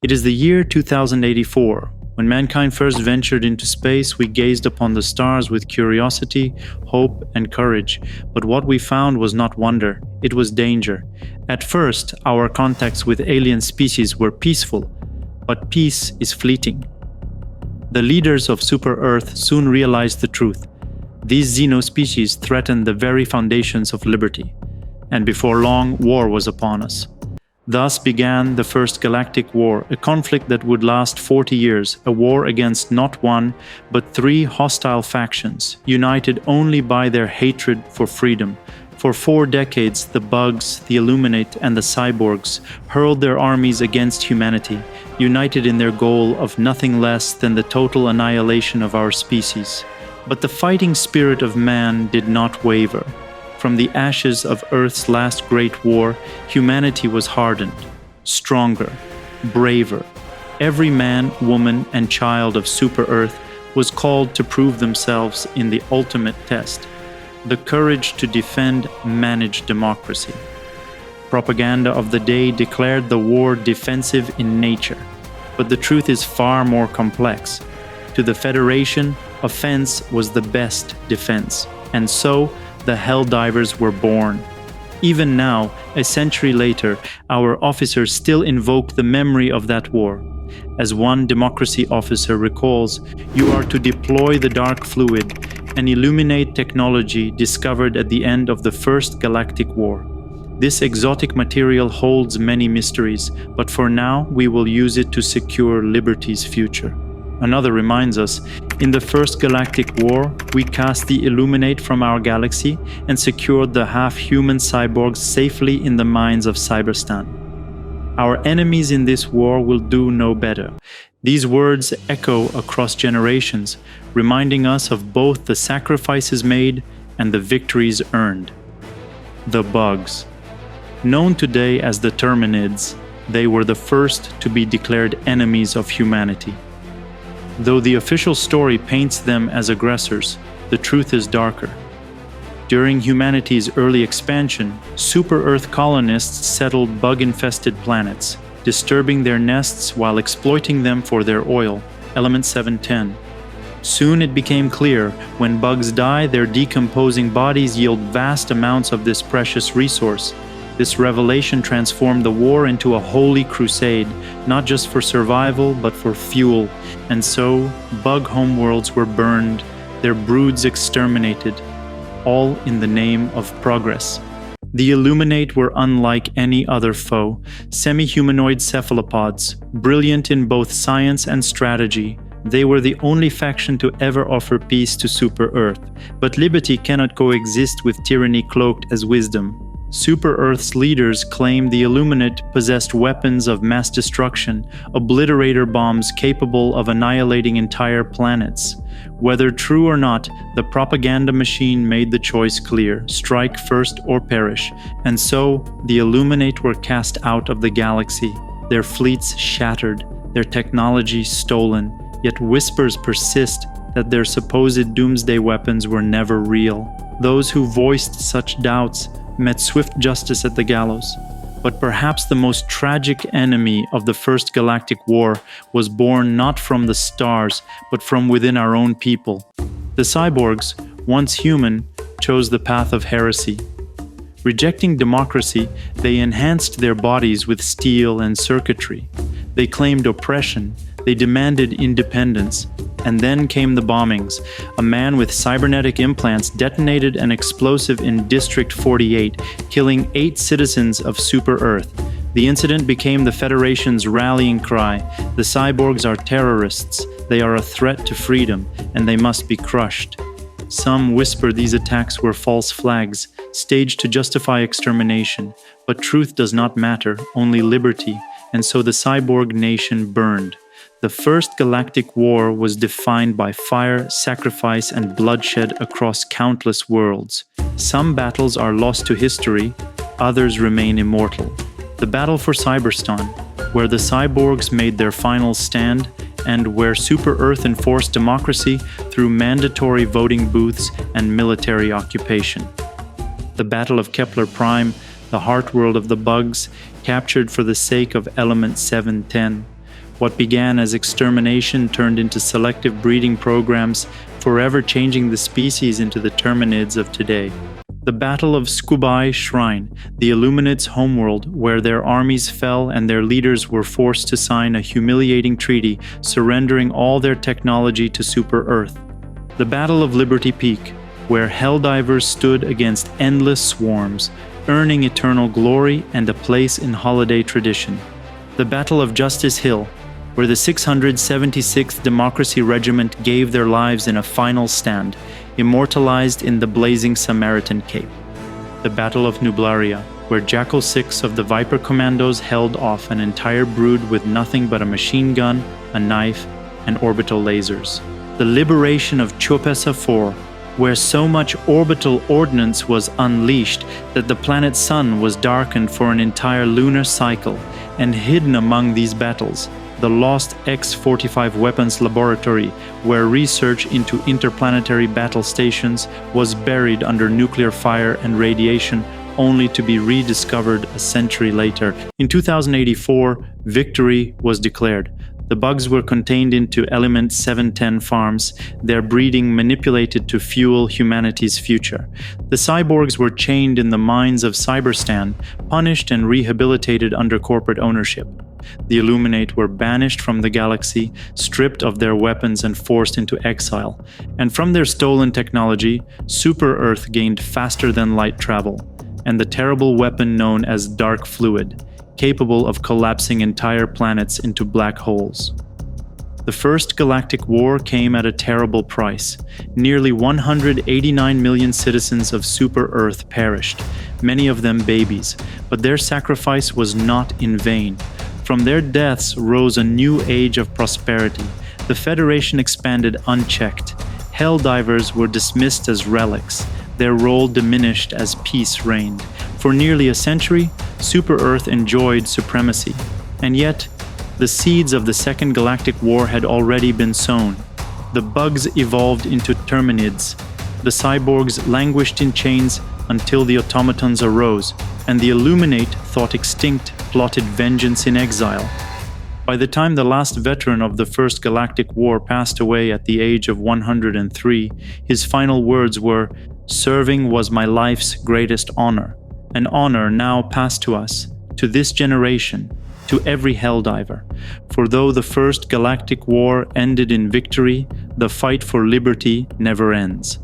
It is the year 2084. When mankind first ventured into space, we gazed upon the stars with curiosity, hope, and courage. But what we found was not wonder, it was danger. At first, our contacts with alien species were peaceful, but peace is fleeting. The leaders of Super Earth soon realized the truth. These xenospecies threatened the very foundations of liberty. And before long, war was upon us. Thus began the First Galactic War, a conflict that would last 40 years, a war against not one, but 3 hostile factions, united only by their hatred for freedom. For 4 decades, the bugs, the illuminate, and the cyborgs hurled their armies against humanity, united in their goal of nothing less than the total annihilation of our species. But the fighting spirit of man did not waver. From the ashes of Earth's last great war, humanity was hardened, stronger, braver. Every man, woman, and child of Super Earth was called to prove themselves in the ultimate test, the courage to defend managed democracy. Propaganda of the day declared the war defensive in nature, but the truth is far more complex. To the Federation, offense was the best defense, and so the Helldivers were born. Even now, a century later, our officers still invoke the memory of that war. As one democracy officer recalls, you are to deploy the dark fluid, an illuminate technology discovered at the end of the First Galactic War. This exotic material holds many mysteries, but for now we will use it to secure liberty's future. Another reminds us, in the First Galactic War, we cast the illuminate from our galaxy and secured the half-human cyborgs safely in the mines of Cyberstan. Our enemies in this war will do no better. These words echo across generations, reminding us of both the sacrifices made and the victories earned. The bugs. Known today as the terminids, they were the first to be declared enemies of humanity. Though the official story paints them as aggressors, the truth is darker. During humanity's early expansion, super-Earth colonists settled bug-infested planets, disturbing their nests while exploiting them for their oil, element 710. Soon it became clear, when bugs die, their decomposing bodies yield vast amounts of this precious resource. This revelation transformed the war into a holy crusade, not just for survival, but for fuel. And so, bug homeworlds were burned, their broods exterminated, all in the name of progress. The Illuminate were unlike any other foe, semi-humanoid cephalopods, brilliant in both science and strategy. They were the only faction to ever offer peace to Super Earth, but liberty cannot coexist with tyranny cloaked as wisdom. Super Earth's leaders claimed the Illuminate possessed weapons of mass destruction, obliterator bombs capable of annihilating entire planets. Whether true or not, the propaganda machine made the choice clear: strike first or perish. And so, the Illuminate were cast out of the galaxy, their fleets shattered, their technology stolen. Yet whispers persist that their supposed doomsday weapons were never real. Those who voiced such doubts met swift justice at the gallows. But perhaps the most tragic enemy of the First Galactic War was born not from the stars, but from within our own people. The cyborgs, once human, chose the path of heresy. Rejecting democracy, they enhanced their bodies with steel and circuitry. They claimed oppression, they demanded independence. And then came the bombings. A man with cybernetic implants detonated an explosive in District 48, killing 8 citizens of Super Earth. The incident became the Federation's rallying cry. The cyborgs are terrorists. They are a threat to freedom, and they must be crushed. Some whisper these attacks were false flags, staged to justify extermination. But truth does not matter, only liberty, and so the cyborg nation burned. The First Galactic War was defined by fire, sacrifice, and bloodshed across countless worlds. Some battles are lost to history, others remain immortal. The battle for Cyberstan, where the cyborgs made their final stand, and where Super Earth enforced democracy through mandatory voting booths and military occupation. The Battle of Kepler Prime, the heart world of the bugs, captured for the sake of element 710. What began as extermination turned into selective breeding programs, forever changing the species into the terminids of today. The Battle of Skubai Shrine, the Illuminates' homeworld, where their armies fell and their leaders were forced to sign a humiliating treaty, surrendering all their technology to Super Earth. The Battle of Liberty Peak, where Helldivers stood against endless swarms, earning eternal glory and a place in holiday tradition. The Battle of Justice Hill, where the 676th Democracy Regiment gave their lives in a final stand, immortalized in the blazing Samaritan Cape. The Battle of Nublaria, where Jackal 6 of the Viper Commandos held off an entire brood with nothing but a machine gun, a knife, and orbital lasers. The liberation of Chopessa 4, where so much orbital ordnance was unleashed that the planet's sun was darkened for an entire lunar cycle, and hidden among these battles, the lost X-45 weapons laboratory, where research into interplanetary battle stations was buried under nuclear fire and radiation, only to be rediscovered a century later. In 2084, victory was declared. The bugs were contained into Element 710 farms, their breeding manipulated to fuel humanity's future. The cyborgs were chained in the mines of Cyberstan, punished and rehabilitated under corporate ownership. The Illuminate were banished from the galaxy, stripped of their weapons and forced into exile. And from their stolen technology, Super Earth gained faster than light travel, and the terrible weapon known as Dark Fluid, capable of collapsing entire planets into black holes. The First Galactic War came at a terrible price. Nearly 189 million citizens of Super Earth perished, many of them babies, but their sacrifice was not in vain. From their deaths rose a new age of prosperity. The Federation expanded unchecked. Helldivers were dismissed as relics. Their role diminished as peace reigned. For nearly a century, Super Earth enjoyed supremacy. And yet, the seeds of the Second Galactic War had already been sown. The bugs evolved into terminids. The cyborgs languished in chains until the automatons arose, and the illuminate, thought extinct, plotted vengeance in exile. By the time the last veteran of the First Galactic War passed away at the age of 103, his final words were, "Serving was my life's greatest honor, an honor now passed to us, to this generation, to every Helldiver. For though the First Galactic War ended in victory, the fight for liberty never ends."